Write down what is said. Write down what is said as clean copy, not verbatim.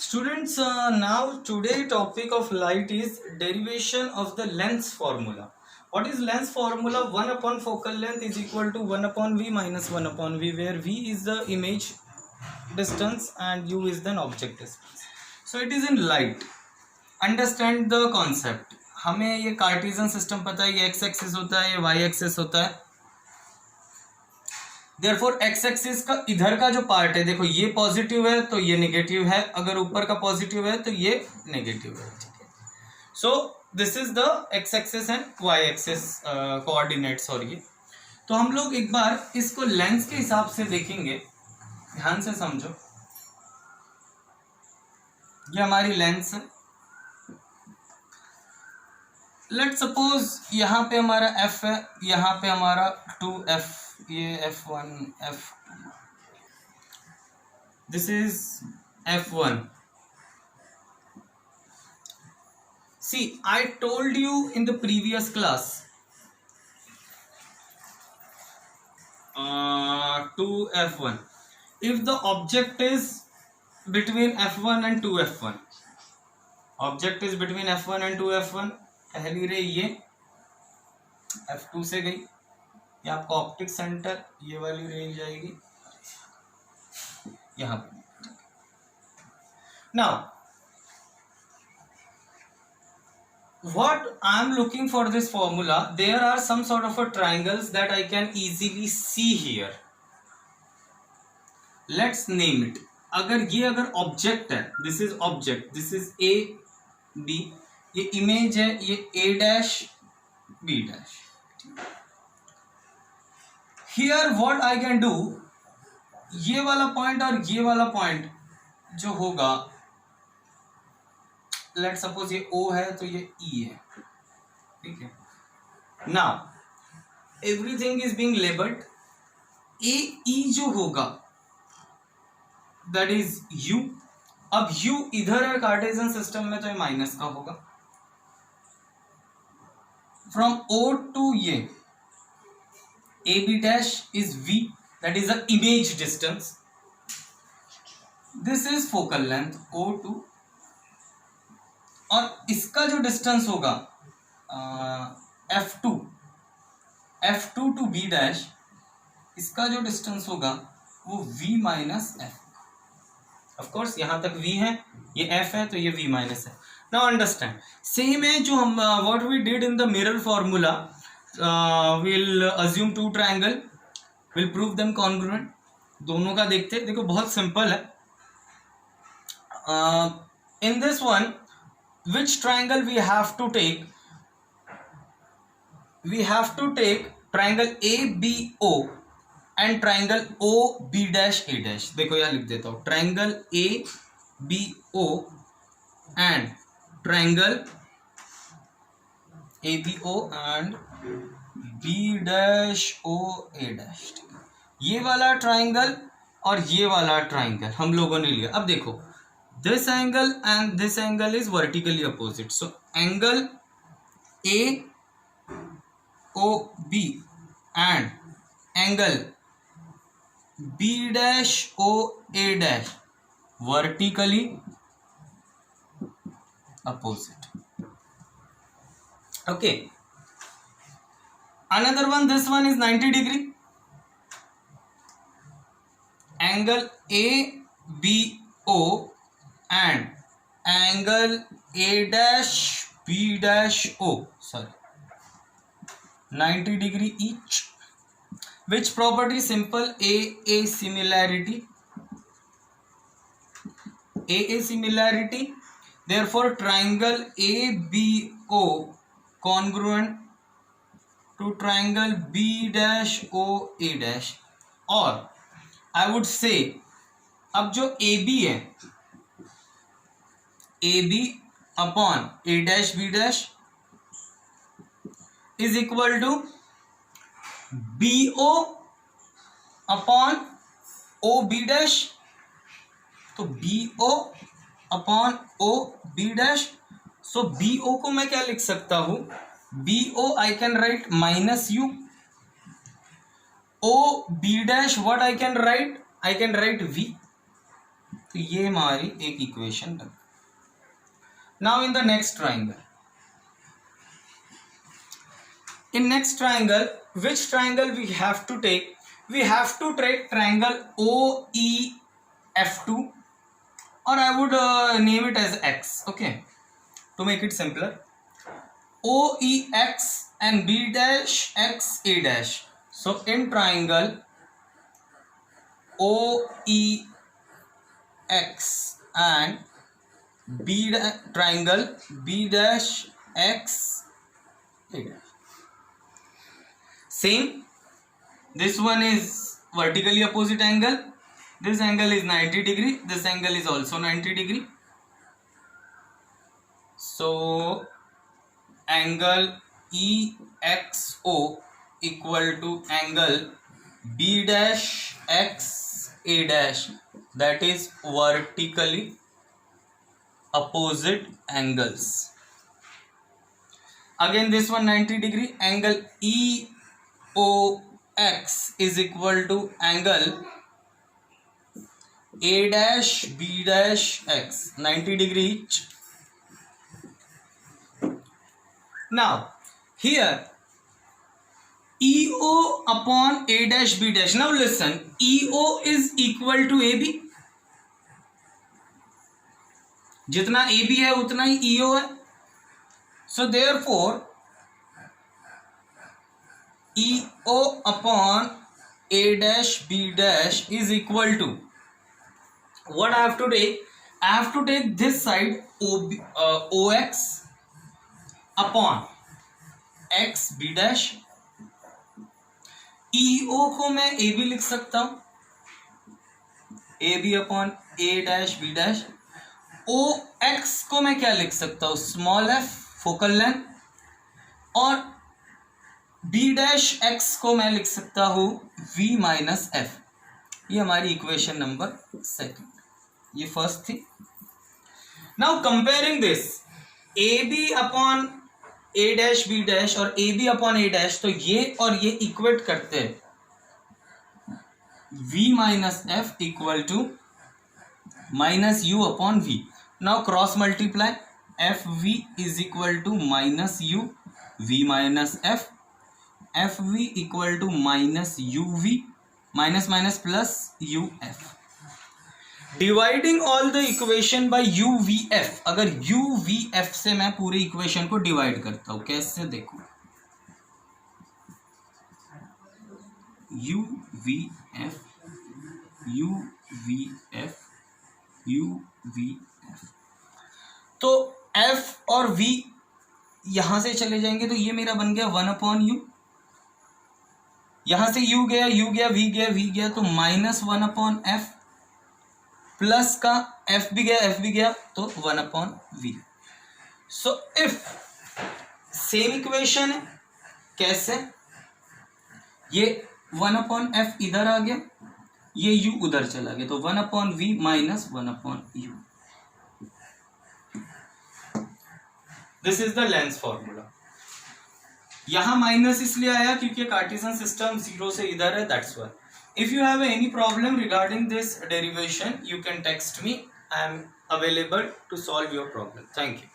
Students, now today topic of light is derivation of the length formula. What is length formula? 1 upon focal length is equal to 1 upon v minus 1 upon v, where v is the image distance and u is the object distance. So it is in light. Understand the concept. हमें ये Cartesian system पता है, ये x axis होता है, ये y axis होता है. देयरफॉर एक्स एक्सिस का इधर का जो पार्ट है, देखो ये पॉजिटिव है तो ये नेगेटिव है, अगर ऊपर का पॉजिटिव है तो ये नेगेटिव है. ठीक है. So this is the X axis and Y axis coordinates. और ये तो हम लोग एक बार इसको लेंस के हिसाब से देखेंगे. ध्यान से समझो, ये हमारी लेंस है. लेट सपोज यहाँ पे हमारा f है, यहाँ पे हमारा 2f, ये f1 f2, this is f1. See, I told you in the previous class, 2f1. If the object is between f1 and 2f1, object is between f1 and 2f1, पहली रे ये f2 से गई, ये आपका ऑप्टिक सेंटर, ये वाली range जाएगी यहाँ पे. Now what I am looking for this formula, there are some sort of a triangles that I can easily see here. Let's name it. अगर ऑब्जेक्ट है, this is object, this is A B, ये image है, ये A dash B dash. Here what I can do, ये वाला point और ये वाला पॉइंट जो होगा, लेट सपोज ये O है तो ये E है. ठीक है. Now everything is being labelled. A E जो होगा दैट इज U. अब U इधर है कार्टेशियन सिस्टम में, तो ये माइनस का होगा. फ्रॉम O टू ये A B dash is V, that is the image distance. This is focal length O2, और इसका जो डिस्टेंस होगा F2 टू B डैश, इसका जो डिस्टेंस होगा वो V माइनस F. ऑफकोर्स यहाँ तक V है, ये F है, तो ये V माइनस है. नाउ अंडरस्टैंड, सेम है जो हम what we did in the mirror formula. Will assume two triangle, will prove them congruent. दोनों का देखते, देखो बहुत सिंपल है. In this one, which triangle we have to take? We have to take triangle ABO and triangle OB dash A dash. देखो यहाँ लिख देता हूँ, triangle ABO and triangle ABO and B dash OA dash. ये वाला triangle और ये वाला ट्राइंगल हम लोगों ने लिया. अब देखो, this angle and this angle is vertically opposite, so angle AOB and angle B dash OA dash vertically opposite. Okay, another one, this one is 90 degree. Angle ABO and angle A dash B dash O, sorry, 90 degree each. Which property? Simple, AA similarity. AA similarity. Therefore triangle ABO congruent to triangle B dash OA dash. और I would say, अब जो AB है, AB upon A dash B dash is equal to BO upon OB dash. तो BO upon OB dash. सो BO को मैं क्या लिख सकता हूँ? BO I can write minus U. OB dash what I can write? I can write V. तो ये हमारी एक इक्वेशन बन। Now in the next triangle, in next triangle, which triangle we have to take? We have to take triangle OEF2, or I would name it as X, okay, to make it simpler. OEX and B dash X A dash. So in triangle OEX and triangle B dash X A dash. Same, this one is vertically opposite angle. This angle is 90 degree. This angle is also 90 degree. So angle EXO equal to angle B dash X A dash, that is vertically opposite angles. Again this one 90 degree. Angle EOX is equal to angle A dash B dash X, 90 degree each. Now here EO upon A dash B dash. Now listen, EO is equal to AB. जितना AB है उतना ही EO है. So therefore EO upon A dash B dash is equal to, what I have to take? I have to take this side OX upon X B dash. EO को मैं AB लिख सकता हूँ, AB upon A dash B dash. OX को मैं क्या लिख सकता हूँ? स्मॉल f फोकल लेंथ, और B डैश X को मैं लिख सकता हूँ V माइनस F. ये हमारी इक्वेशन नंबर सेकंड, ये फर्स्ट थी. Now comparing this AB upon A dash B dash और AB अपॉन A डैश, तो ये और ये इक्वेट करते हैं. V minus F equal to minus U upon V. Now cross multiply, FV is equal to minus U V minus F, FV equal to minus UV, minus minus plus UF. Dividing all the equation by UVF. अगर UVF से मैं पूरी equation को divide करता हूं, कैसे देखो, UVF UVF UVF, तो F और V यहां से चले जाएंगे, तो ये मेरा बन गया 1/u. यहां से U गया V गया V गया, तो -1/f प्लस का F भी गया तो 1/v. So if same equation है, कैसे, ये 1/f इधर आ गया, ये U उधर चला गया, तो 1/v minus 1/u. This is the lens formula. यहां माइनस इसलिए आया क्योंकि कार्टेशियन सिस्टम 0 से इधर है, that's why. If you have any problem regarding this derivation, you can text me. I am available to solve your problem. Thank you.